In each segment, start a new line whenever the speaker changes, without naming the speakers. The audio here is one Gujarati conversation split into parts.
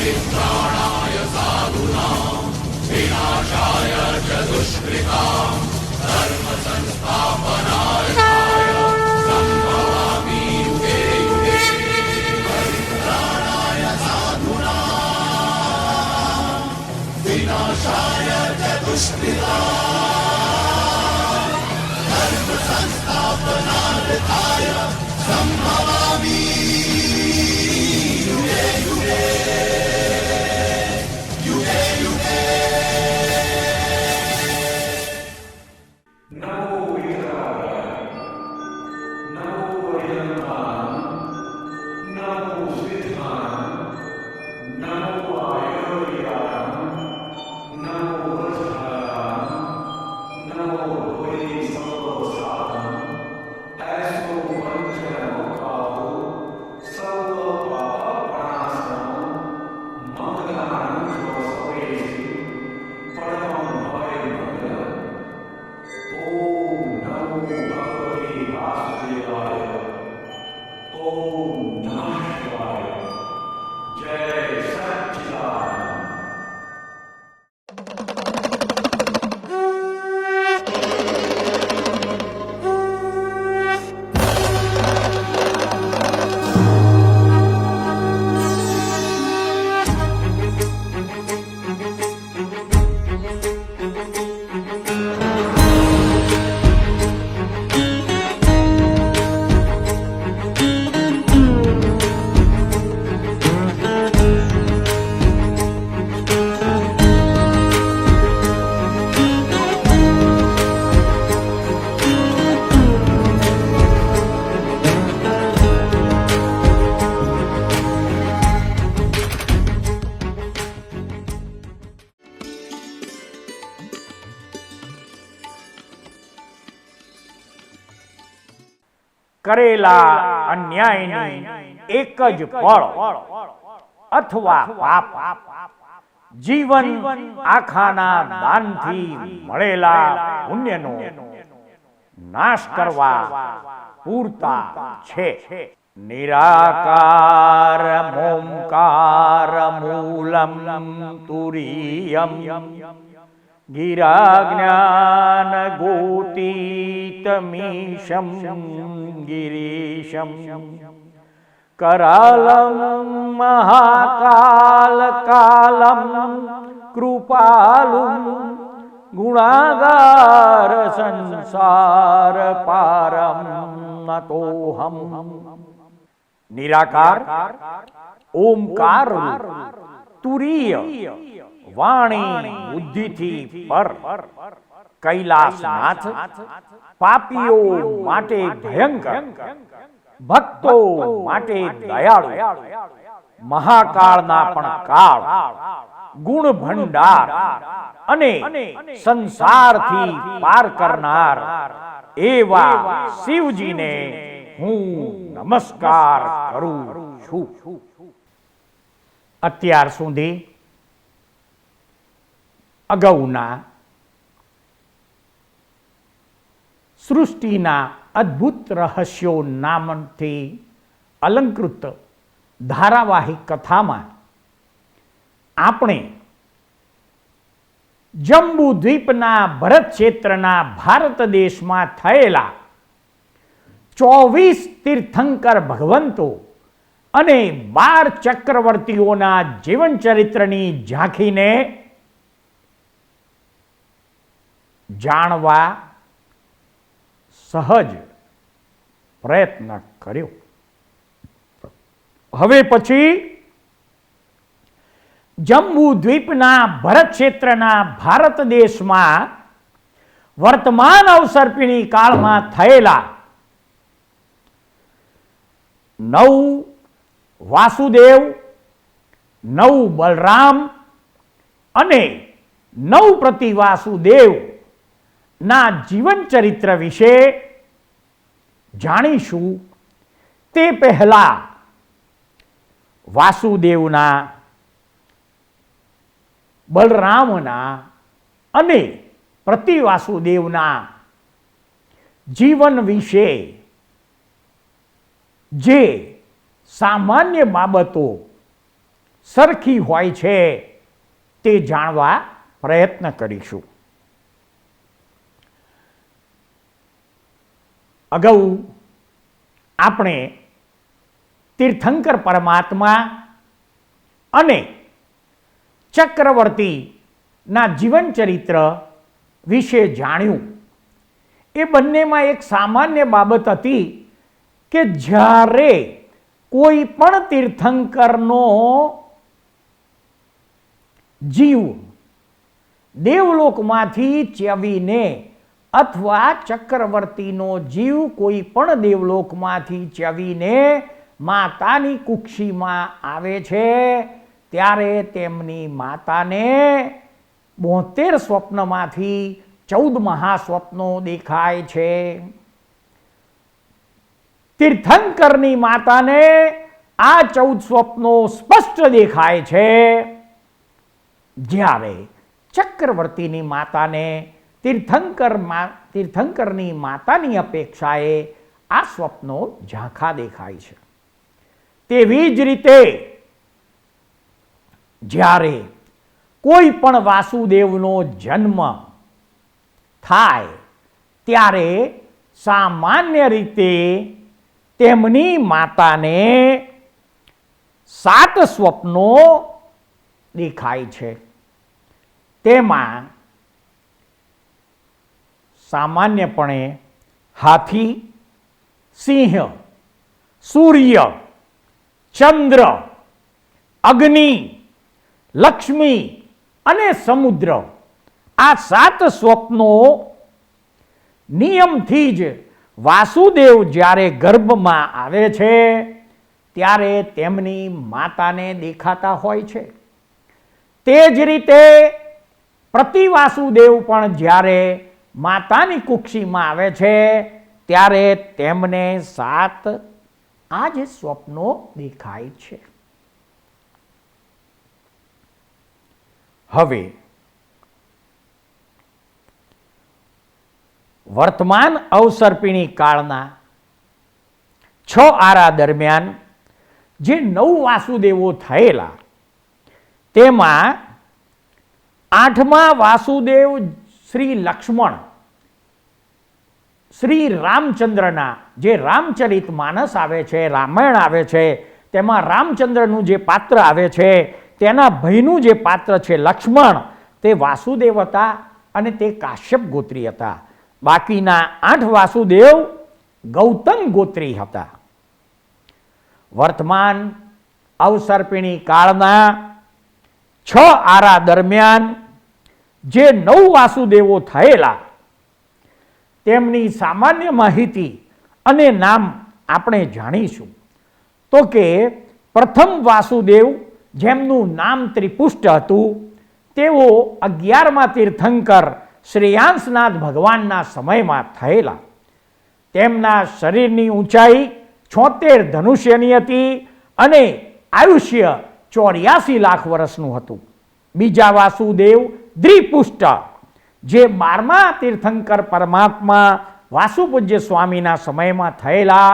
परित्राणाय साधूनां विनाशाय च दुष्कृतां धर्म संस्थापनाय सम्भवामि युगे युगे। परित्राणाय साधूनां विनाशाय च दुष्कृतां धर्म संस्थापनाय सम्भवामि युगे युगे युगे युगे।
नमो वितराय, नमो वैजन्ताय, नमो सिद्धाय, नमो आयुर्वेदाय, नमो वज्राय, नमो वै सर्वसाधन। ऐसो पंचनमो काहो सर्व पाप प्रणाशनम मंगलानं सर्वेषु परमं भय मंगलम्। ओम नमो भगवते वासुदेवाय। ओम नमः शिवाय। जय सच्चिदानंद।
કરેલા અન્યાયની એક જ પળ અથવા પાપ જીવન આખાના દાનથી મળેલા પુણ્યનો નાશ કરવા પૂરતા છે. નિરાકાર મોમકાર મૂલમ તુરીયમ ગિરા જ્ઞાન ગોતીતમીશમ ગિરીશમ કરાલમ મહાકાલ કાલમ કૃપાલુમ ગુણાગાર સંસાર પારમ નતોહમ. નિરાકાર ઓમકાર તુરીય વાણી બુદ્ધિથી પર કૈલાસનાથ પાપીઓ માટે ભયંકર ભક્તો માટે દયાળુ મહાકાળના પણ કાળ ગુણ ભંડાર અને સંસારથી પાર કરનાર એવા શિવજીને હું નમસ્કાર કરું છું. અત્યાર સુધી અગાઉના સૃષ્ટિના અદ્ભુત રહસ્યો નામથી અલંકૃત ધારાવાહિક કથામાં આપણે જંબુ દ્વીપના ભરત ક્ષેત્રના ભારત દેશમાં થયેલા 24 તીર્થંકર ભગવંતો અને 12 ચક્રવર્તીઓના જીવન ચરિત્રની ઝાંખીને જાણવા સહજ પ્રયત્ન કર્યો. હવે પછી જંબુ દ્વીપના ભરત ક્ષેત્રના ભારત દેશમાં વર્તમાન અવસર્પિણી કાળમાં થયેલા 9 વાસુદેવ, 9 બલરામ અને 9 પ્રતિવાસુદેવ ના જીવન ચરિત્ર વિશે જાણીશું. તે પહેલા વાસુદેવના, બલરામના અને પ્રતિવાસુદેવના જીવન વિશે જે સામાન્ય બાબતો સરખી હોય છે તે જાણવા પ્રયત્ન કરીશું. અગાઉ આપણે તીર્થંકર પરમાત્મા અને ચક્રવર્તીના જીવન ચરિત્ર વિશે જાણ્યું. એ બંનેમાં એક સામાન્ય બાબત હતી કે જ્યારે કોઈ પણ તીર્થંકરનો જીવ દેવલોકમાંથી ચ્યવીને અથવા ચક્રવર્તીનો જીવ કોઈ પણ દેવલોકમાંથી ચ્યવીને માતાની કુક્ષીમાં આવે છે ત્યારે તેમની માતાને 72 સ્વપ્નમાંથી 14 મહાસ્વપ્નો દેખાય છે. તીર્થંકરની માતાને આ 14 સ્વપ્નો સ્પષ્ટ દેખાય છે, જ્યારે ચક્રવર્તીની માતાને તીર્થંકરની માતાની અપેક્ષાએ આ સ્વપ્નો ઝાંખા દેખાય છે. તેવી જ રીતે જ્યારે કોઈ પણ વાસુદેવનો જન્મ થાય ત્યારે સામાન્ય રીતે તેમની માતાને 7 સ્વપ્નો દેખાય છે. તેમાં સામાન્યપણે હાથી, સિંહ, સૂર્ય, ચંદ્ર, અગ્નિ, લક્ષ્મી અને સમુદ્ર, આ 7 સ્વપ્નો નિયમથી જ વાસુદેવ જ્યારે ગર્ભમાં આવે છે ત્યારે તેમની માતાને દેખાતા હોય છે. તે જ રીતે પ્રતિવાસુદેવ પણ જ્યારે માતાની કુક્ષીમાં આવે છે ત્યારે તેમને 7 આ જ સ્વપ્નો દેખાય છે. હવે વર્તમાન અવસર્પિણી કાળના 6 આરા દરમિયાન જે 9 વાસુદેવો થયેલા તેમાં 8મા વાસુદેવ શ્રી લક્ષ્મણ શ્રી રામચંદ્રના જે રામચરિત માનસ આવે છે, રામાયણ આવે છે, તેમાં રામચંદ્રનું જે પાત્ર આવે છે તેના ભાઈનું જે પાત્ર છે લક્ષ્મણ, તે વાસુદેવ હતા અને તે કાશ્યપ ગોત્રી હતા. બાકીના 8 વાસુદેવ ગૌતમ ગોત્રી હતા. વર્તમાન અવસર્પિણી કાળના 6 આરા દરમિયાન જે 9 વાસુદેવો થયેલા તેમની સામાન્ય માહિતી અને નામ આપણે જાણીશું. તો કે પ્રથમ વાસુદેવ, જેમનું નામ ત્રિપુષ્ટ હતું, તેઓ 11મા તીર્થંકર શ્રેયાંસનાથ ભગવાનના સમયમાં થયેલા. તેમના શરીરની ઊંચાઈ 76 ધનુષ્યની હતી અને આયુષ્ય 84 લાખ વર્ષનું હતું. બીજા વાસુદેવ દ્વિપુષ્ટ, જે 12મા તીર્થંકર પરમાત્મા વાસુપૂજ્ય સ્વામીના સમયમાં થયેલા,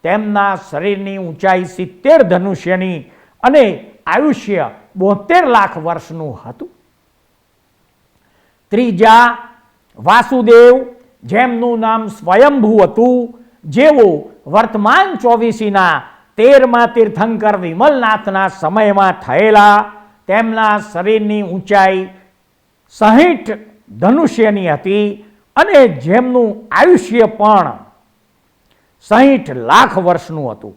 તેમના શરીરની ઊંચાઈ 70 ધનુષ્યની અને આયુષ્ય 72 લાખ વર્ષનું હતું. ત્રીજા વાસુદેવ, જેમનું નામ સ્વયંભૂ હતું, જેઓ વર્તમાન 24ના 13મા તીર્થંકર વિમલનાથના સમયમાં થયેલા, તેમના શરીરની ઊંચાઈ 60 ધનુષ્યની હતી અને જેમનું આયુષ્ય પણ 60 લાખ વર્ષનું હતું.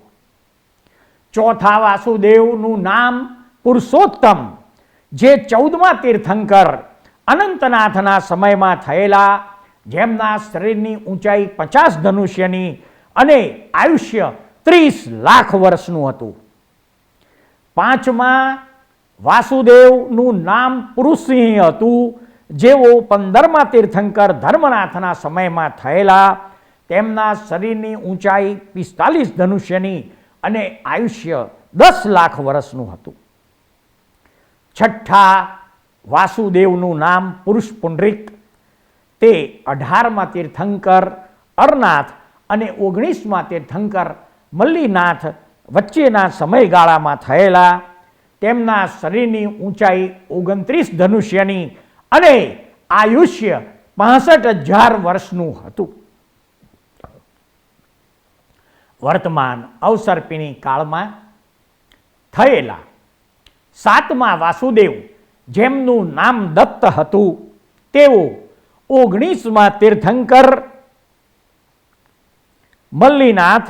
ચોથા વાસુદેવનું નામ પુરુષોત્તમ, જે 14મા તીર્થંકર અનંતનાથના સમયમાં થયેલા, જેમના શરીરની ઊંચાઈ 50 ધનુષ્યની અને આયુષ્ય 30 લાખ વર્ષનું હતું. પાંચમા વાસુદેવનું નામ પુરુષસિંહ હતું, જેઓ 15મા તીર્થંકર ધર્મનાથના સમયમાં થયેલા, તેમના શરીરની ઊંચાઈ 45 ધનુષ્યની અને આયુષ્ય 10 લાખ વર્ષનું હતું. છઠ્ઠા વાસુદેવનું નામ પુરુષ પુંડરીક, તે 18મા તીર્થંકર અરનાથ અને 19મા તીર્થંકર મલ્લીનાથ વચ્ચેના સમયગાળામાં થયેલા, તેમના શરીરની ઊંચાઈ 29 ધનુષ્યની અને આયુષ્ય 65,000 વર્ષનું હતું. વર્તમાન અવસર્પિણી કાળમાં થયેલા 7મા વાસુદેવ, જેમનું નામ દત્ત હતું, તેઓ 19મા તીર્થંકર મલ્લીનાથ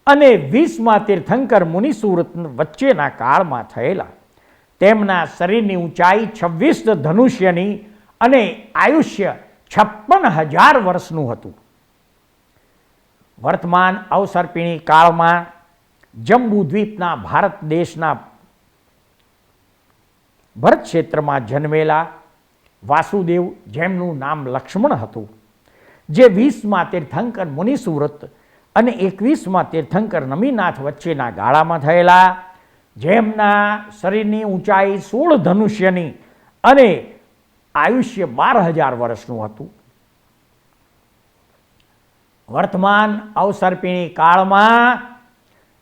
અને 20મા તીર્થંકર મુનિસુરત વચ્ચેના કાળમાં થયેલા. તેમના શરીરની ઊંચાઈ 26 ધનુષ્યની અને આયુષ્ય 56,000 વર્ષનું હતું. વર્તમાન અવસર્પિણી કાળમાં જંબુ દ્વીપના ભારત દેશના ભરત ક્ષેત્રમાં જન્મેલા વાસુદેવ, જેમનું નામ લક્ષ્મણ હતું, જે 20મા તીર્થંકર મુનિસુરત અને 21મા તીર્થંકર નમીનાથ વચ્ચેના ગાળામાં થયેલા, જેમના શરીરની ઊંચાઈ 16 ધનુષ્યની અને આયુષ્ય 12,000 વર્ષનું હતું. વર્તમાન અવસર્પિણી કાળમાં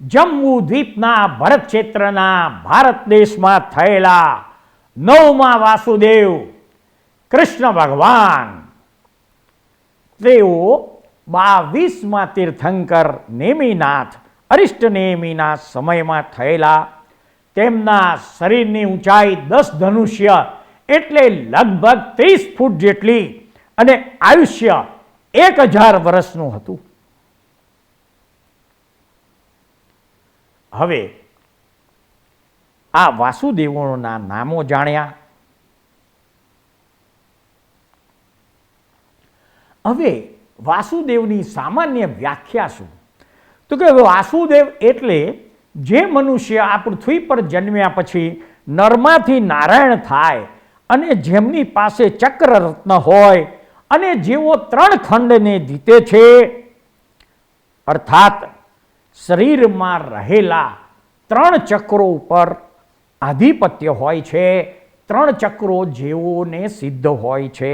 જમ્મુ દ્વીપના ભરત ક્ષેત્રના ભારત દેશમાં થયેલા 9મા વાસુદેવ કૃષ્ણ ભગવાન, તેઓ 22મા તીર્થંકર નેમિનાથ અરિષ્ટ નેમિના સમયમાં થયેલા. તેમના શરીરની ઊંચાઈ 10 ધનુષ્ય એટલે લગભગ 30 ફૂટ જેટલી અને આયુષ્ય 1000 વર્ષનું હતું. હવે આ વાસુદેવોના નામો જાણ્યા. હવે વાસુદેવની સામાન્ય વ્યાખ્યા શું? તો કે વાસુદેવ એટલે જે મનુષ્ય આ પૃથ્વી પર જન્મ્યા પછી નરમાંથી નારાયણ થાય અને જેમની પાસે ચક્રરત્ન હોય અને જેઓ 3 ખંડને જીતે છે, અર્થાત શરીરમાં રહેલા 3 ચક્રો ઉપર આધિપત્ય હોય છે, 3 ચક્રો જેઓને સિદ્ધ હોય છે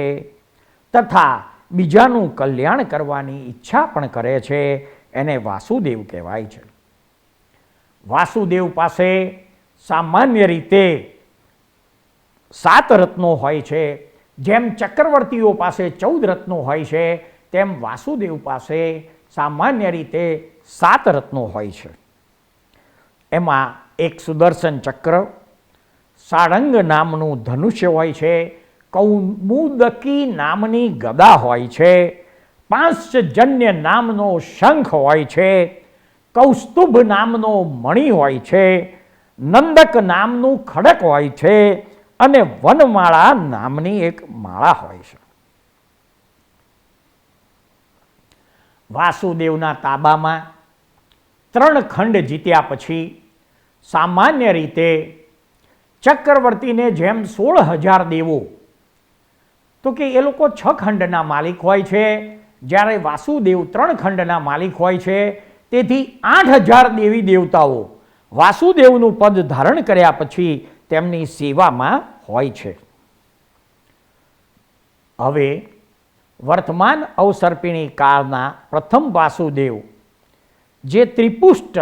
તથા બીજાનું કલ્યાણ કરવાની ઈચ્છા પણ કરે છે, એને વાસુદેવ કહેવાય છે. વાસુદેવ પાસે સામાન્ય રીતે 7 રત્નો હોય છે. જેમ ચક્રવર્તીઓ પાસે 14 રત્નો હોય છે, તેમ વાસુદેવ પાસે સામાન્ય રીતે 7 રત્નો હોય છે. એમાં એક સુદર્શન ચક્ર, સાળંગ નામનું ધનુષ્ય હોય છે, કૌમુદકી નામની ગદા હોય છે, પાંચજન્ય નામનો શંખ હોય છે, કૌસ્તુભ નામનો મણિ હોય છે, નંદક નામનું ખડક હોય છે અને વનમાળા નામની એક માળા હોય છે. વાસુદેવના તાબામાં 3 ખંડ જીત્યા પછી સામાન્ય રીતે ચક્રવર્તીને જેમ 16,000 દેવો, તો કે એ લોકો 6 ખંડના માલિક હોય છે, જ્યારે વાસુદેવ 3 ખંડના માલિક હોય છે. તેથી 8,000 દેવી દેવતાઓ વાસુદેવનું પદ ધારણ કર્યા પછી તેમની સેવામાં હોય છે. હવે વર્તમાન અવસર્પિણી કાળના પ્રથમ વાસુદેવ, જે ત્રિપુષ્ટ,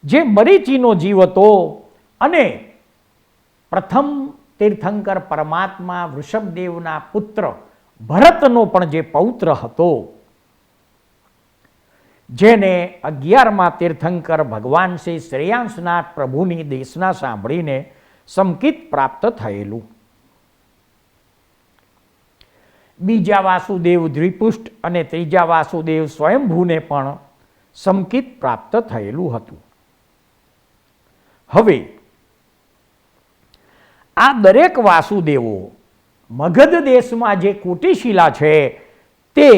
જે મરીચીનો જીવ હતો અને પ્રથમ તીર્થંકર પરમાત્મા વૃષભદેવના પુત્ર ભરતનો પણ જે પૌત્ર હતો, જેને 11મા તીર્થંકર ભગવાન શ્રી શ્રેયાંસનાથ પ્રભુની દેશના સાંભળીને સંકિત પ્રાપ્ત થયેલું. બીજા વાસુદેવ દ્વિપુષ્ટ અને ત્રીજા વાસુદેવ સ્વયંભૂને પણ સંકિત પ્રાપ્ત થયેલું હતું. હવે આ દરેક વાસુદેવો મગધ દેશમાં જે કોટિશિલા છે તે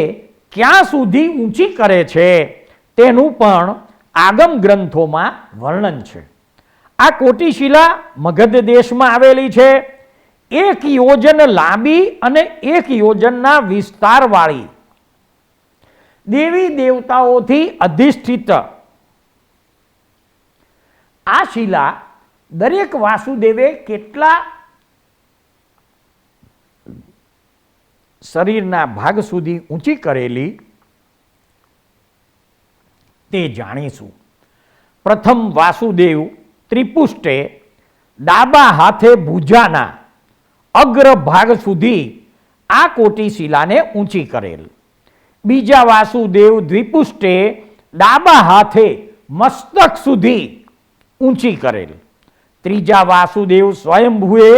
ક્યાં સુધી ઊંચી કરે છે તેનું પણ આગમ ગ્રંથોમાં વર્ણન છે. આ કોટિશિલા મગધ દેશમાં આવેલી છે. 1 યોજન લાંબી અને 1 યોજનના વિસ્તારવાળી દેવી દેવતાઓથી અધિષ્ઠિત આ શિલા દરેક વાસુદેવે કેટલા શરીરના ભાગ સુધી ઊંચી કરેલી તે જાણીશું. પ્રથમ વાસુદેવ ત્રિપુષ્ટે ડાબા હાથે ભુજાના અગ્ર ભાગ સુધી આ કોટી શિલાને ઊંચી કરેલ. બીજા વાસુદેવ દ્વિપુષ્ટે ડાબા હાથે મસ્તક સુધી ઊંચી કરેલ. ત્રીજા વાસુદેવ સ્વયંભુએ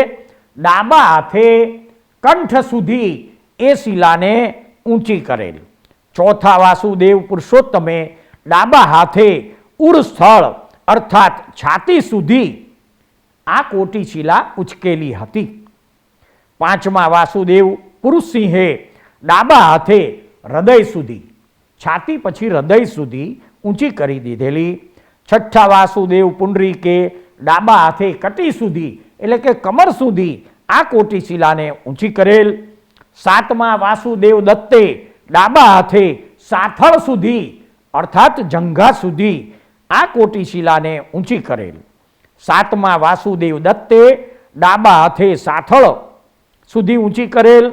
ડાબા હાથે કંઠ સુધી એ શિલાને ઊંચી કરેલ. ચોથા વાસુદેવ પુરુષોત્તમે ડાબા હાથે ઉરસ્થળ અર્થાત છાતી સુધી આ કોટી શિલા ઉચકેલી હતી. પાંચમા વાસુદેવ પુરુષસિંહે ડાબા હાથે હૃદય સુધી, છાતી પછી હૃદય સુધી ઊંચી કરી દીધેલી. છઠ્ઠા વાસુદેવ પુંડરીકે ડાબા હાથે કટી સુધી એટલે કે કમર સુધી આ કોટી શિલાને ઊંચી કરેલ. સાતમા વાસુદેવ દત્તે ડાબા હાથે સાથળ સુધી અર્થાત જંઘા સુધી આ કોટી શિલાને ઊંચી કરેલ. સાતમા વાસુદેવ દત્તે ડાબા હાથે સાથળ સુધી ઊંચી કરેલ.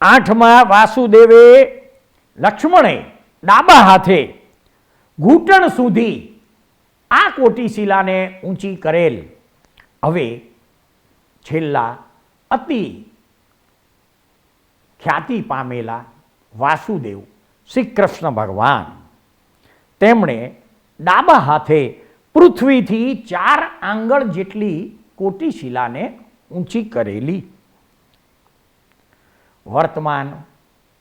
આઠમા વાસુદેવે લક્ષ્મણે ડાબા હાથે ઘૂંટણ સુધી આ કોટી શિલાને ઊંચી કરેલ. હવે છેલ્લા અતિ ખ્યાતિ પામેલા વાસુદેવ શ્રી કૃષ્ણ ભગવાન, તેમણે ડાબા હાથે પૃથ્વીથી 4 આંગળ જેટલી કોટી શિલાને ઊંચી કરેલી. વર્તમાન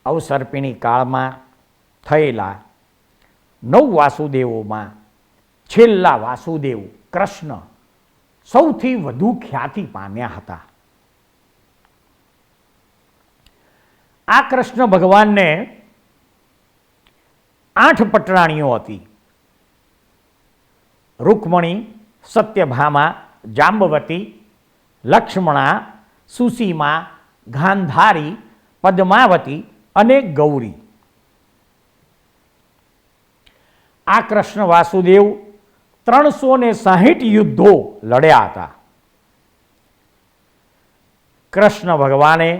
અવસર્પિણી કાળમાં થયેલા 9 વાસુદેવોમાં છેલ્લા વાસુદેવ કૃષ્ણ સૌથી વધુ ખ્યાતિ પામ્યા હતા. આ કૃષ્ણ ભગવાનને 8 પટરાણીઓ હતી. રૂકમણી, સત્યભામા, જાંબવતી, લક્ષ્મણા, સુસીમા, ગાંધારી, પદ્માવતી અને ગૌરી. આ કૃષ્ણ વાસુદેવ 360 યુદ્ધો લડ્યા હતા. કૃષ્ણ ભગવાને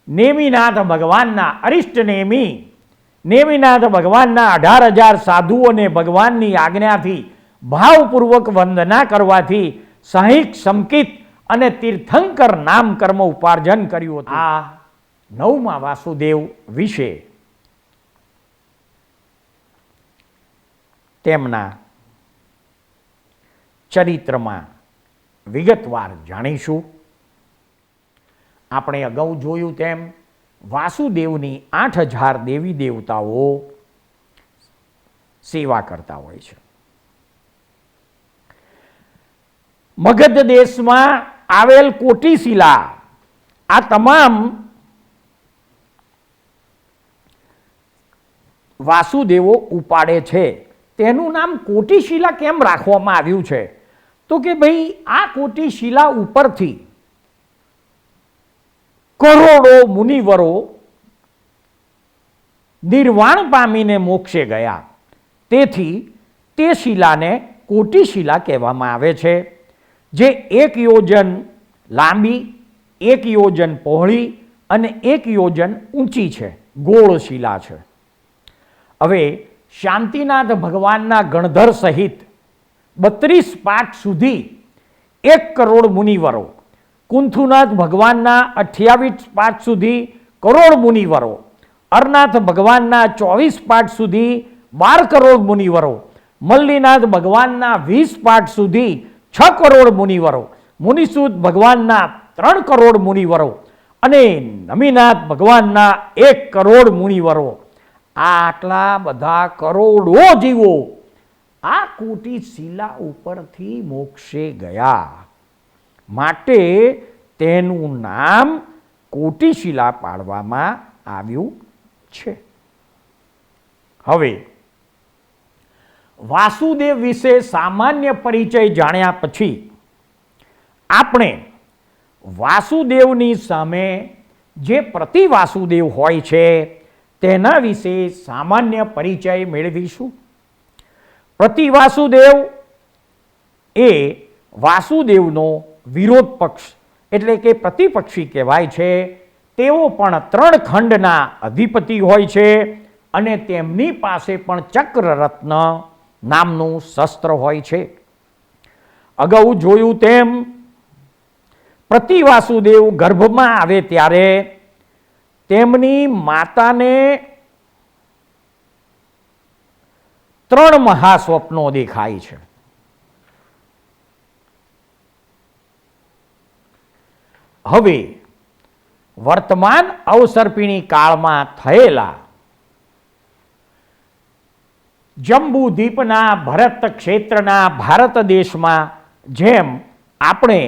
નેમિનાથ ભગવાનના અરિષ્ટ નેમિનાથ ભગવાનના 18,000 સાધુઓને ભગવાનની આજ્ઞાથી ભાવપૂર્વક વંદના કરવાથી સાહિક સંકિત અને તીર્થંકર નામ કર્મ ઉપાર્જન કર્યું હતું. આ 9મા વાસુદેવ વિશે તેમના ચરિત્રમાં વિગતવાર જાણીશું. આપણે અગાઉ જોયું તેમ વાસુદેવની 8,000 દેવી દેવતાઓ સેવા કરતા હોય છે. મગધ દેશમાં આવેલ કોટી શિલા આ તમામ વાસુદેવો ઉપાડે છે. તેનું નામ કોટી શિલા કેમ રાખવામાં આવ્યું છે? તો કે ભાઈ આ કોટી શિલા ઉપરથી કરોડો મુનિવરો નિર્વાણ પામીને મોક્ષે ગયા. તેથી તે શિલાને કોટી શિલા કહેવામાં આવે છે, જે 1 યોજન લાંબી, 1 યોજન પહોળી અને 1 યોજન ઊંચી છે. ગોળ શિલા છે. હવે શાંતિનાથ ભગવાનના ગણધર સહિત 32 પાટ સુધી 1 કરોડ મુનિવરો, કુંથુનાથ ભગવાનના 28 પાટ સુધી કરોડ મુનિવરો, અરનાથ ભગવાનના 24 પાટ સુધી 12 કરોડ મુનિવરો, મલ્લીનાથ ભગવાનના 20 પાટ સુધી 6 કરોડ મુનિવરો, મુનિસૂદ ભગવાનના 3 કરોડ મુનિવરો અને નમીનાથ ભગવાનના 1 કરોડ મુનિવરો. આટલા બધા કરોડો જીવો આ કોટી શિલા ઉપરથી મોક્ષે ગયા. માટે તેનું નામ કોટી શિલા પાડવામાં આવ્યું છે. હવે વાસુદેવ વિશે સામાન્ય પરિચય જાણ્યા પછી આપણે વાસુદેવની સામે જે પ્રતિ વાસુદેવ હોય છે તેના વિશે સામાન્ય પરિચય મેળવીશું. પ્રતિ વાસુદેવ એ વાસુદેવનો વિરોધ પક્ષ એટલે કે પ્રતિપક્ષી કહેવાય છે. તેઓ પણ 3 ખંડના અધિપતિ હોય છે અને તેમની પાસે પણ ચક્રરત્ન નામનું શસ્ત્ર હોય છે. અગાઉ જોયું તેમ પ્રતિવાસુદેવ ગર્ભમાં આવે ત્યારે તેમની માતાને 3 મહાસ્વપ્નો દેખાય છે. હવે વર્તમાન અવસર્પિણી કાળમાં થયેલા જંબુદ્વીપના ભરત ક્ષેત્રના ભારત દેશમાં જેમ આપણે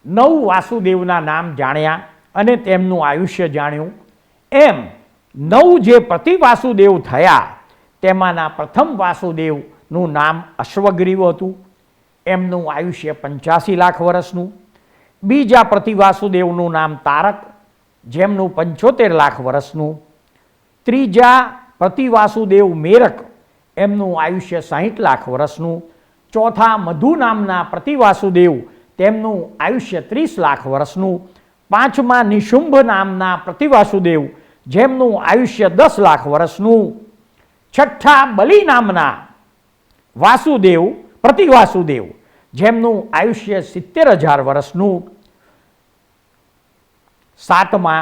9 વાસુદેવના નામ જાણ્યા અને તેમનું આયુષ્ય જાણ્યું, એમ 9 જે પ્રતિવાસુદેવ થયા તેમાંના પ્રથમ વાસુદેવનું નામ અશ્વગ્રીવ હતું. એમનું આયુષ્ય 85 લાખ વર્ષનું. બીજા પ્રતિવાસુદેવનું નામ તારક, જેમનું 75 લાખ વર્ષનું. ત્રીજા પ્રતિવાસુદેવ મેરક, એમનું આયુષ્ય 60 લાખ વર્ષનું. ચોથા મધુ નામના પ્રતિવાસુદેવ, તેમનું આયુષ્ય 30 લાખ વર્ષનું. પાંચમા નિશુંભ નામના પ્રતિવાસુદેવ, જેમનું આયુષ્ય 10 લાખ વર્ષનું. છઠ્ઠા બલિ નામના વાસુદેવ પ્રતિવાસુદેવ, જેમનું આયુષ્ય 70,000 વર્ષનું. સાતમા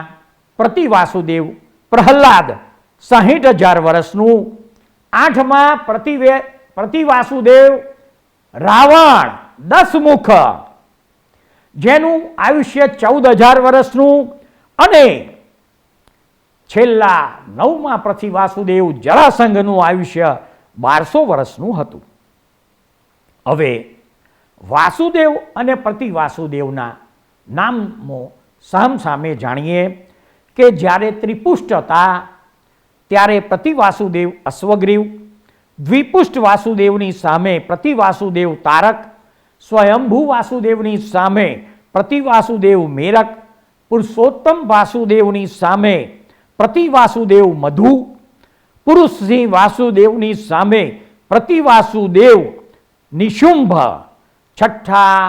પ્રતિવાસુદેવ પ્રહલાદ 60,000 વર્ષનું. આઠમા પ્રતિવાસુદેવ રાવણ 10 મુખ, જેનું આયુષ્ય 14,000 વર્ષનું. અને છેલ્લા 9મા પ્રતિવાસુદેવ જરાસંઘનું આયુષ્ય 1200 વર્ષનું હતું. હવે વાસુદેવ અને પ્રતિવાસુદેવના નામો સામસામે જાણીએ કે જ્યારે ત્રિપુષ્ટ હતા ત્યારે પ્રતિવાસુદેવ અશ્વગ્રીવ, દ્વિપુષ્ટ વાસુદેવની સામે પ્રતિવાસુદેવ તારક, સ્વયંભૂ વાસુદેવની સામે પ્રતિવાસુદેવ મેરક, પુરુષોત્તમ વાસુદેવની સામે પ્રતિવાસુદેવ મધુ, પુરુષસિંહ વાસુદેવની સામે પ્રતિવાસુદેવ નિશુંભ, છઠ્ઠા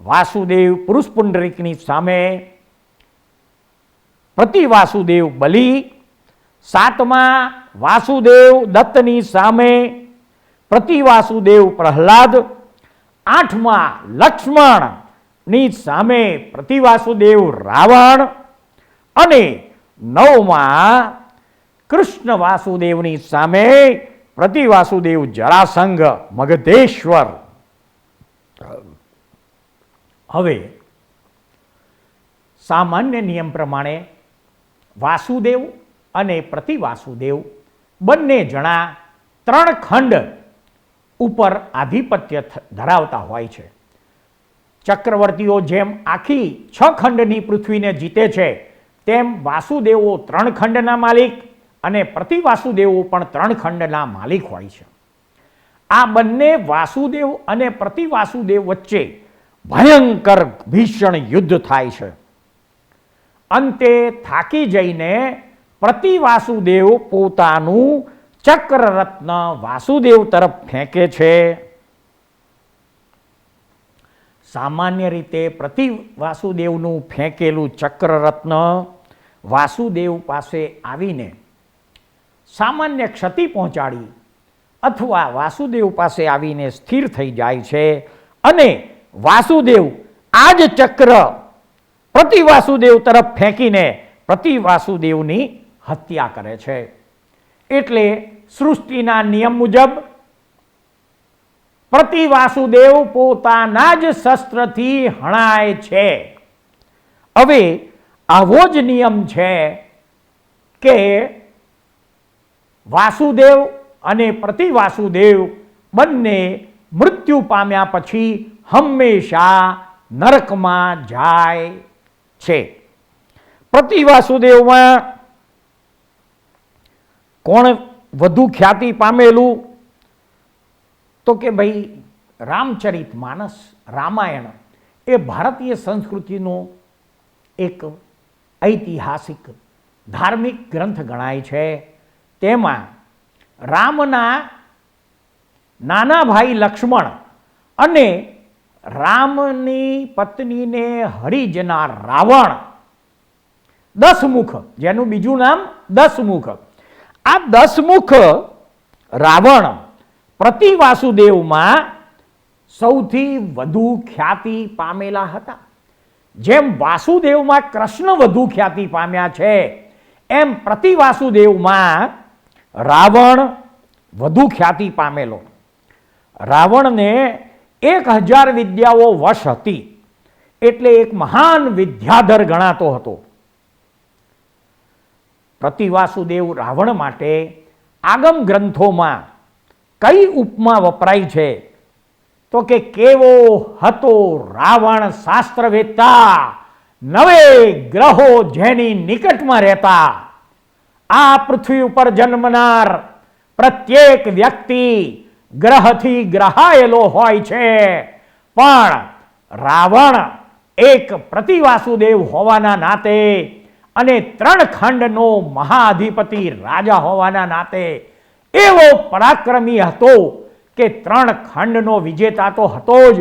વાસુદેવ પુરુષ પુંડરીકની સામે પ્રતિવાસુદેવ બલિ, સાતમા વાસુદેવ દત્તની સામે પ્રતિવાસુદેવ પ્રહલાદ, આઠમા લક્ષ્મણની સામે પ્રતિવાસુદેવ રાવણ અને નવમા કૃષ્ણ વાસુદેવની સામે પ્રતિવાસુદેવ જરાસંઘ મગધેશ્વર. હવે સામાન્ય નિયમ પ્રમાણે વાસુદેવ અને પ્રતિવાસુદેવ બંને જણા 3 ખંડ ઉપર આધિપત્ય ધરાવતા હોય છે. ચક્રવર્તીઓ જેમ આખી 6 ખંડની પૃથ્વીને જીતે છે, તેમ વાસુદેવો 3 ખંડના માલિક અને પ્રતિવાસુદેવો પણ 3 ખંડના માલિક હોય છે. આ બંને વાસુદેવ અને પ્રતિવાસુદેવ વચ્ચે ભયંકર ભીષણ યુદ્ધ થાય છે. અંતે થાકી જઈને પ્રતિવાસુદેવ પોતાનું ચક્રરત્ન વાસુદેવ તરફ ફેંકે છે. સામાન્ય રીતે પ્રતિવાસુદેવનું ફેંકેલું ચક્રરત્ન વાસુદેવ પાસે આવીને સામાન્ય ક્ષતિ પહોંચાડી અથવા વાસુદેવ પાસે આવીને સ્થિર થઈ જાય છે અને વાસુદેવ આ જ ચક્ર પ્રતિવાસુદેવ તરફ ફેંકીને પ્રતિવાસુદેવની હત્યા કરે છે. એટલે સૃષ્ટિના નિયમ મુજબ પ્રતિવાસુદેવ પોતાના જ શસ્ત્રથી હણાય છે. હવે આવો જ નિયમ છે કે વાસુદેવ અને પ્રતિવાસુદેવ બંને મૃત્યુ પામ્યા પછી હંમેશા નરકમાં જાય છે. પ્રતિવાસુદેવમાં કોણ વધુ ખ્યાતિ પામેલું? તો કે ભાઈ રામચરિત માનસ, રામાયણ એ ભારતીય સંસ્કૃતિનો એક ઐતિહાસિક ધાર્મિક ગ્રંથ ગણાય છે. તેમાં રામના નાના ભાઈ લક્ષ્મણ અને રામની પત્નીને હરી જનાર રાવણ, 10 મુખ, જેનું બીજું નામ 10 મુખ, આ 10 મુખ રાવણ પ્રતિવાસુદેવમાં સૌથી વધુ ખ્યાતિ પામેલા હતા. જેમ વાસુદેવમાં કૃષ્ણ વધુ ખ્યાતિ પામ્યા છે, એમ પ્રતિવાસુદેવમાં રાવણ વધુ ખ્યાતિ પામેલો. રાવણને 1000 વિદ્યાઓ વશ હતી, એટલે એક મહાન વિદ્યાધર ગણાતો હતો. પ્રતિવાસુદેવ રાવણ માટે આગમ ગ્રંથોમાં કઈ ઉપમા વપરાય છે? તો કે કેવો હતો રાવણ શાસ્ત્રવેત્તા, નવે ગ્રહો જેની નિકટમાં રહેતા. આ પૃથ્વી ઉપર જન્મનાર પ્રત્યેક વ્યક્તિ ગ્રહથી ગ્રહાયેલો હોય છે, પણ રાવણ એક પ્રતિવાસુદેવ હોવાના નાતે અને 3 ખંડનો મહાઅધિપતિ રાજા હોવાના નાતે એવો પરાક્રમી હતો કે 3 ખંડનો વિજેતા તો હતો જ,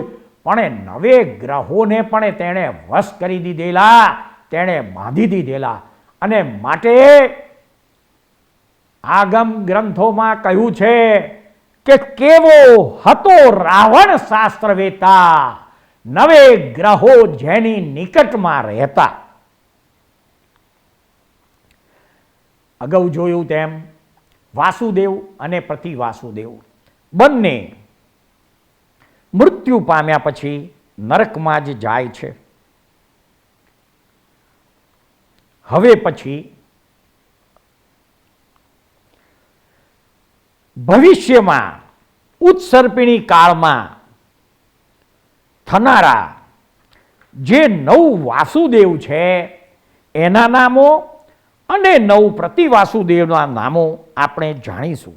પણ 9 ગ્રહોને પણ તેણે વશ કરી દીધેલા, તેણે બાંધી દીધેલા. અને માટે આગમ ગ્રંથોમાં કહ્યું છે કે કેવો હતો રાવણ શાસ્ત્રવેતા, 9 ગ્રહો જેની નિકટમાં રહેતા. અગાઉ જોયું તેમ વાસુદેવ અને પ્રતિવાસુદેવ બંને મૃત્યુ પામ્યા પછી નરકમાં જ જાય છે. હવે પછી ભવિષ્યમાં ઉત્સર્પિણી કાળમાં થનારા જે 9 વાસુદેવ છે એના નામો અને 9 પ્રતિવાસુદેવના નામો આપણે જાણીશું.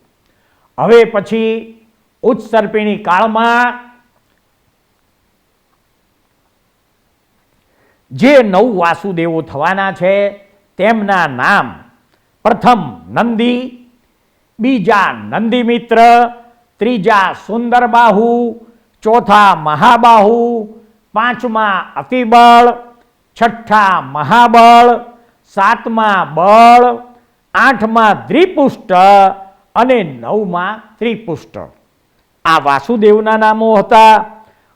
હવે પછી ઉત્સર્પિણી કાળમાં જે 9 વાસુદેવો થવાના છે તેમના નામ: પ્રથમ નંદી, બીજા નંદીમિત્ર, ત્રીજા સુંદરબાહુ, ચોથા મહાબાહુ, પાંચમા અતિબળ, છઠ્ઠા મહાબળ, સાતમા બળ, આઠમા દ્રિપુષ્ટ અને 9મા ત્રિપુષ્ટ. આ વાસુદેવના નામો હતા.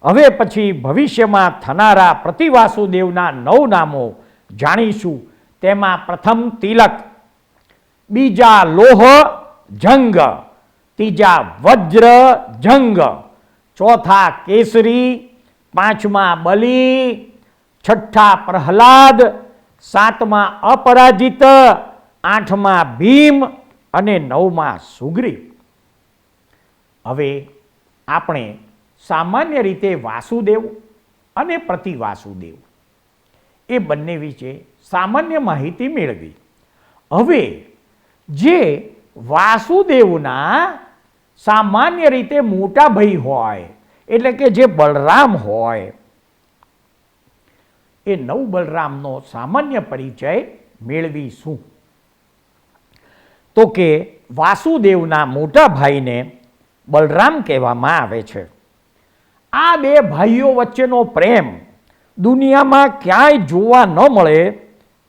હવે પછી ભવિષ્યમાં થનારા પ્રતિવાસુદેવના 9 નામો જાણીશું. તેમાં પ્રથમ તિલક, બીજા લોહ જંગ, ત્રીજા વજ્ર જંગ, ચોથા કેસરી, પાંચમા બલી, છઠ્ઠા પ્રહલાદ, સાતમા અપરાજિત, આઠમા ભીમ અને 9મા સુગ્રીવ. હવે આપણે સામાન્ય રીતે વાસુદેવ અને પ્રતિવાસુદેવ એ બંને વિશે સામાન્ય માહિતી મેળવી. હવે જે વાસુદેવના સામાન્ય રીતે મોટા ભાઈ હોય, એટલે કે જે બલરામ હોય, એ 9 બલરામનો સામાન્ય પરિચય મેળવીશું. તો કે વાસુદેવના મોટા ભાઈને બલરામ કહેવામાં આવે છે. આ 2 ભાઈઓ વચ્ચેનો પ્રેમ દુનિયામાં ક્યાંય જોવા ન મળે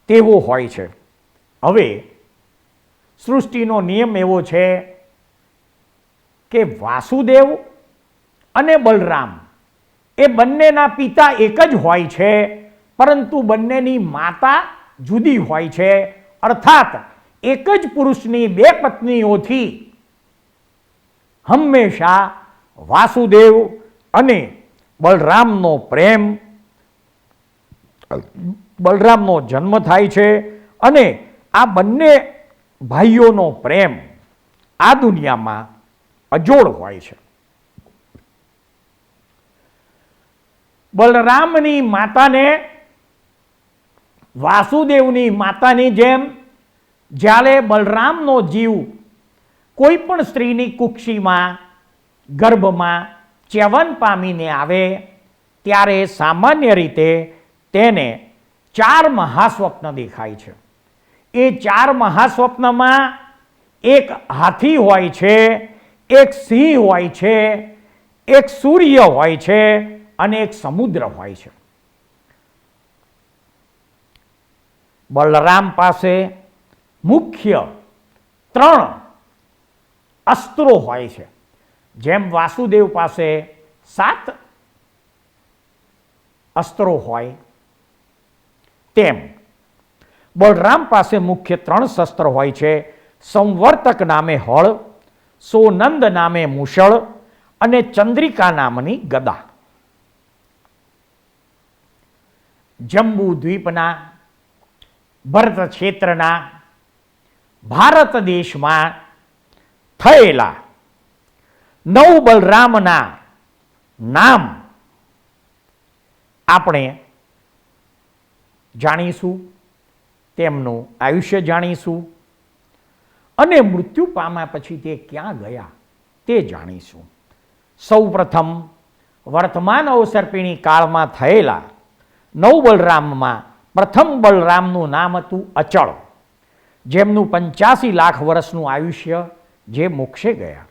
તેવો હોય છે. હવે સૃષ્ટિનો નિયમ એવો છે કે વાસુદેવ અને બલરામ એ બંનેના પિતા એક જ હોય છે, પરંતુ બંનેની માતા જુદી હોય છે. અર્થાત એક જ પુરુષની 2 પત્નીઓથી હંમેશા વાસુદેવ અને બલરામનો પ્રેમ, બલરામનો જન્મ થાય છે. અને આ બંને ભાઈઓનો પ્રેમ આ દુનિયામાં અજોડ હોય છે. બલરામની માતાને વાસુદેવની માતાની જેમ જ્યારે બલરામનો જીવ કોઈ પણ સ્ત્રીની કુક્ષીમાં, ગર્ભમાં ચ્યવન પામીને આવે ત્યારે સામાન્ય રીતે તેને 4 મહાસ્વપ્ન દેખાય છે. એ 4 મહાસ્વપ્નમાં એક હાથી હોય છે, એક સિંહ હોય છે, એક સૂર્ય હોય છે અને એક સમુદ્ર હોય છે. બલરામ પાસે મુખ્ય 3 અસ્ત્રો હોય છે. જેમ વાસુદેવ પાસે 7 અસ્ત્રો હોય તેમ બલરામ પાસે મુખ્ય 3 શસ્ત્ર હોય છે. સંવર્તક નામે હળ, સોનંદ નામે મુશળ અને ચંદ્રિકા નામની ગદા. જંબુ દ્વીપના ભરત ક્ષેત્રના ભારત દેશમાં થયેલા 9 બલરામના નામ આપણે જાણીશું, તેમનું આયુષ્ય જાણીશું અને મૃત્યુ પામ્યા પછી તે ક્યાં ગયા તે જાણીશું. સૌપ્રથમ વર્તમાન અવસર્પિણી કાળમાં થયેલા 9 બલરામમાં પ્રથમ બલરામનું નામ હતું અચળ, જેમનું 85 લાખ વર્ષનું આયુષ્ય, જે મોક્ષે ગયા.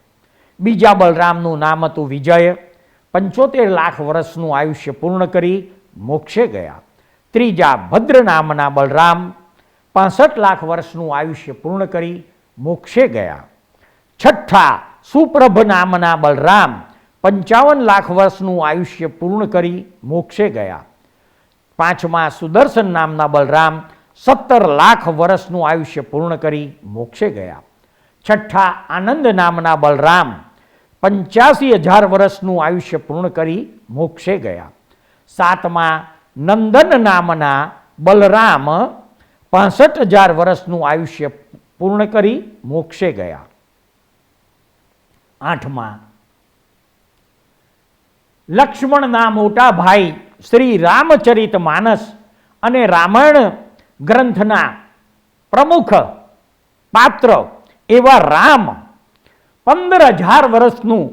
બીજા બલરામનું નામ હતું વિજય, 75 લાખ વર્ષનું આયુષ્ય પૂર્ણ કરી મોક્ષે ગયા. ત્રીજા ભદ્ર નામના બલરામ 65 લાખ વર્ષનું આયુષ્ય પૂર્ણ કરી મોક્ષે ગયા. છઠ્ઠા સુપ્રભ નામના બલરામ 55 લાખ વર્ષનું આયુષ્ય પૂર્ણ કરી મોક્ષે ગયા. પાંચમા સુદર્શન નામના બલરામ 17 લાખ વર્ષનું આયુષ્ય પૂર્ણ કરી મોક્ષે ગયા. છઠ્ઠા આનંદ નામના બલરામ 85,000 વર્ષનું આયુષ્ય પૂર્ણ કરી મોક્ષે ગયા. સાતમા નંદન નામના બલરામ 65,000 વર્ષનું આયુષ્ય પૂર્ણ કરી મોક્ષે ગયા. આઠમા લક્ષ્મણના મોટા ભાઈ શ્રી રામચરિત માનસ અને રામાયણ ગ્રંથના પ્રમુખ પાત્ર એવા રામ 15,000 વર્ષનું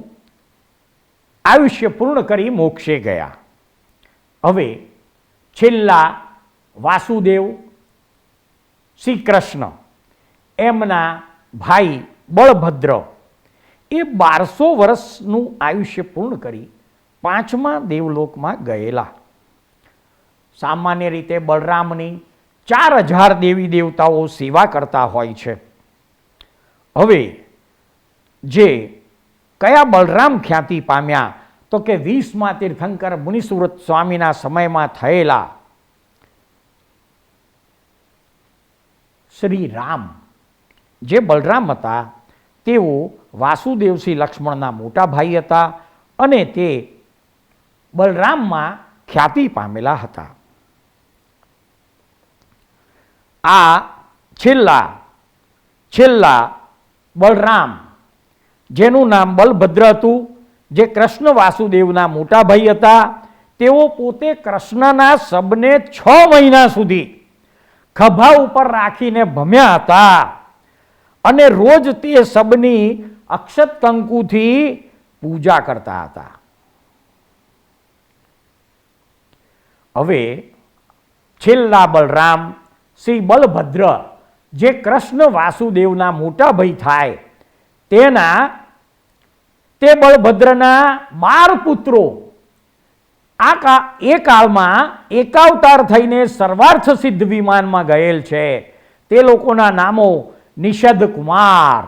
આયુષ્ય પૂર્ણ કરી મોક્ષે ગયા. હવે છેલ્લા વાસુદેવ શ્રી કૃષ્ણ એમના ભાઈ બળભદ્ર એ 1200 વર્ષનું આયુષ્ય પૂર્ણ કરી 5મા દેવલોકમાં ગયેલા. સામાન્ય રીતે બલરામની 4000 દેવી દેવતાઓ સેવા કરતા હોય છે. હવે જે કયા બલરામ ખ્યાતિ પામ્યા તો કે 20મા તીર્થંકર મુનિસુરત સ્વામીના સમયમાં થયેલા શ્રી રામ, જે બલરામ હતા તેઓ વાસુદેવ શ્રી લક્ષ્મણના મોટા ભાઈ હતા અને તે બલરામમાં ખ્યાતિ પામેલા હતા. આ છેલ્લા બલરામ, જેનું નામ બલભદ્ર હતું, જે કૃષ્ણ વાસુદેવના મોટા ભાઈ હતા, તેઓ પોતે કૃષ્ણના શબને 6 મહિના સુધી ખભા ઉપર રાખીને ભમ્યા હતા અને રોજ તે શબની અક્ષત કંકુથી પૂજા કરતા હતા. હવે છેલ્લા બલરામ શ્રી બલભદ્ર, જે કૃષ્ણ વાસુદેવના મોટા ભાઈ થાય, તે બલભદ્રના 12 પુત્રો એ કાળમાં એકાવતાર થઈને સર્વાર્થ સિદ્ધ વિમાનમાં ગયેલ છે. તે લોકોના નામો નિષદ કુમાર,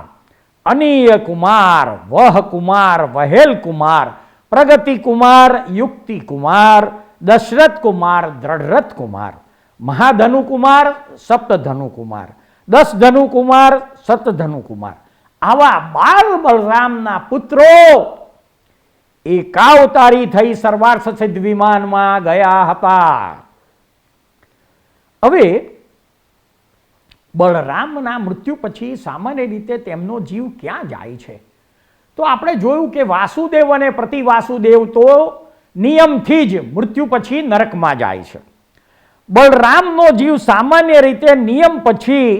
અનીય કુમાર, વહ કુમાર, વહેલ કુમાર, પ્રગતિ કુમાર, યુક્તિ કુમાર, દશરથ કુમાર, દ્રઢરથ કુમાર, મહાધનુ કુમાર, સપ્તધનુ કુમાર, 10 ધનુ કુમાર, સતધનુ કુમાર. આવા 12 બલરામના પુત્રો એકાવતારી થઈ સર્વાર્થ સિદ્ધ વિમાનમાં ગયા હતા. હવે બલરામના મૃત્યુ પછી સામાન્ય રીતે તેમનો જીવ ક્યાં જાય છે? તો આપણે જોયું કે વાસુદેવ અને પ્રતિવાસુદેવ તો નિયમથી જ મૃત્યુ પછી નરકમાં જાય છે. બલરામનો જીવ સામાન્ય રીતે નિયમ પછી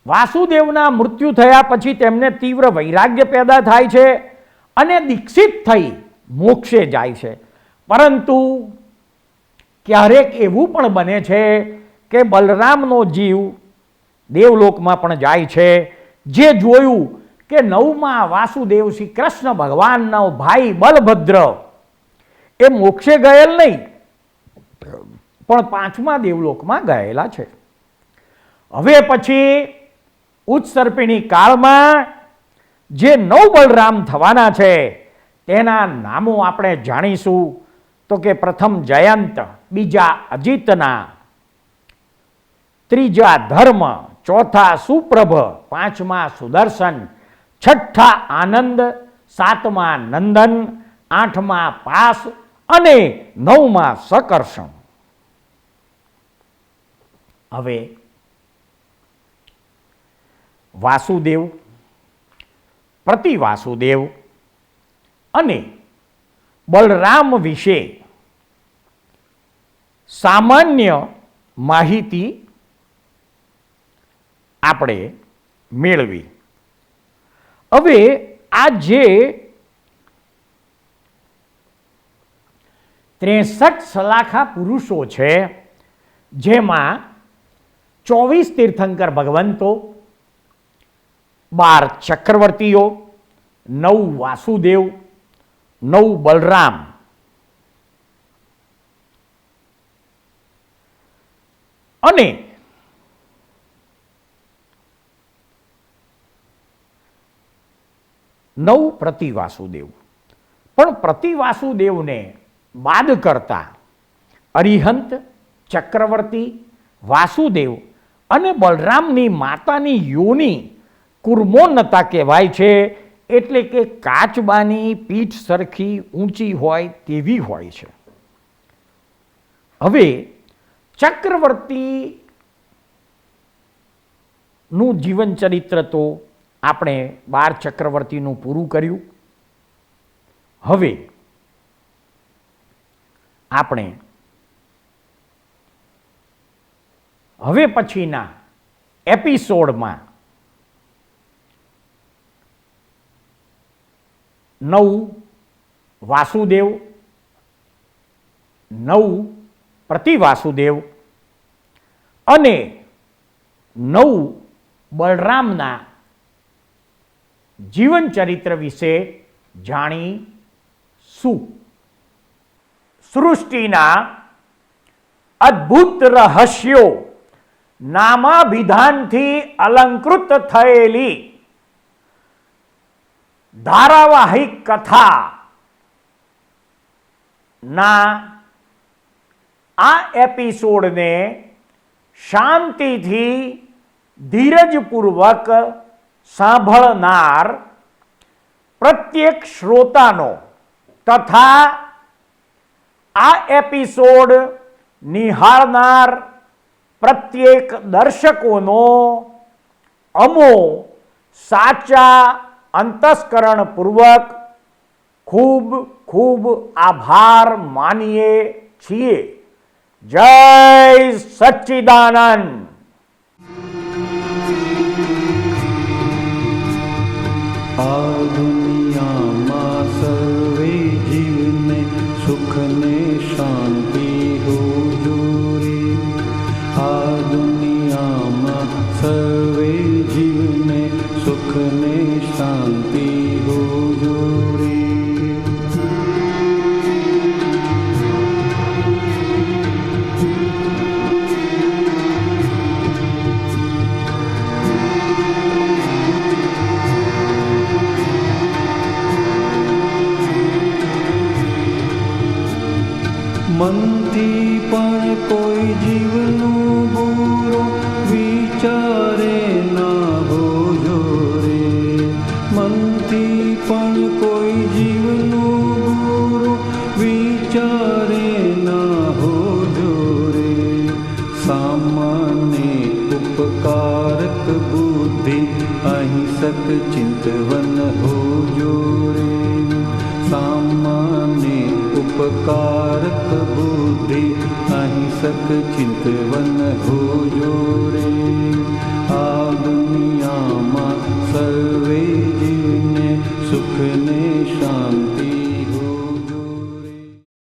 વાસુદેવના મૃત્યુ થયા પછી તેમને તીવ્ર વૈરાગ્ય પેદા થાય છે અને દીક્ષિત થઈ મોક્ષે જાય છે. પરંતુ ક્યારેક એવું પણ બને છે કે બલરામનો જીવ દેવલોકમાં પણ જાય છે. જે જોયું કે 9મા વાસુદેવ શ્રી કૃષ્ણ ભગવાનનો ભાઈ બલભદ્ર એ મોક્ષે ગયેલ નહીં, પણ 5મા દેવલોકમાં ગયેલા છે. હવે પછી ઉત્સર્પિણી કાળમાં જે 9 બલરામ થવાના છે તેના નામો આપણે જાણીશું. તો કે પ્રથમ જયંત, બીજા અજીતના, ત્રીજા ધર્મ, ચોથા સુપ્રભ, પાંચમા સુદર્શન, છઠ્ઠા આનંદ, સાતમા નંદન, આઠમા પાસ અને નવમા સકર્ષણ. હવે વાસુદેવ, પ્રતિવાસુદેવ અને બલરામ વિશે સામાન્ય માહિતી આપણે મેળવી. હવે આ જે 63 સલાખા પુરુષો છે, જેમાં 24 તીર્થંકર ભગવંતો, 12 ચક્રવર્તીઓ, 9 વાસુદેવ, 9 બલરામ અને 9 પ્રતિવાસુદેવ. પણ પ્રતિવાસુદેવને બાદ કરતા અરિહંત, ચક્રવર્તી, વાસુદેવ અને બલરામની માતાની યોની કુર્મોન્નતા કહેવાય છે. એટલે કે કાચબાની પીઠ સરખી ઊંચી હોય તેવી હોય છે. હવે ચક્રવર્તીનું જીવન ચરિત્ર તો આપણે 12 ચક્રવર્તીનું પૂરું કર્યું. હવે આપણે પછીના એપિસોડમાં 9 વાસુદેવ, 9 પ્રતિવાસુદેવ અને 9 બલરામના જીવન ચરિત્ર વિશે જાણીશું. સૃષ્ટિના અદ્ભુત રહસ્યો નામાભિધાનથી અલંકૃત થયેલી ધારાવાહિક કથા ના આ એપિસોડને શાંતિથી ધીરજપૂર્વક સાંભળનાર પ્રત્યેક શ્રોતાનો તથા આ એપિસોડ નિહાળનાર પ્રત્યેક દર્શકોનો અમો સાચા અંતસ્કરણપૂર્વક ખૂબ ખૂબ આભાર માનીએ છીએ. જય સચ્ચિદાનંદ.
આ દુનિયામાં સર્વે જીવને સુખ ને શાંતિ હોજોરે. આ દુનિયામાં સર્વે જીવને સુખ ને શાંતિ હોજોરે. મનથી પણ કોઈ જીવનું બુરો વિચારે ના હોજો રે. મનથી પણ કોઈ જીવનું બુરો વિચારે ના હોજો રે. સામાન્ય ઉપકારક બુદ્ધિ અહિંસક ચિંતવન હોજો રે. સામાન્ય ઉપકારક બુદ્ધિ અહિંસક ચિંતવન હોજો.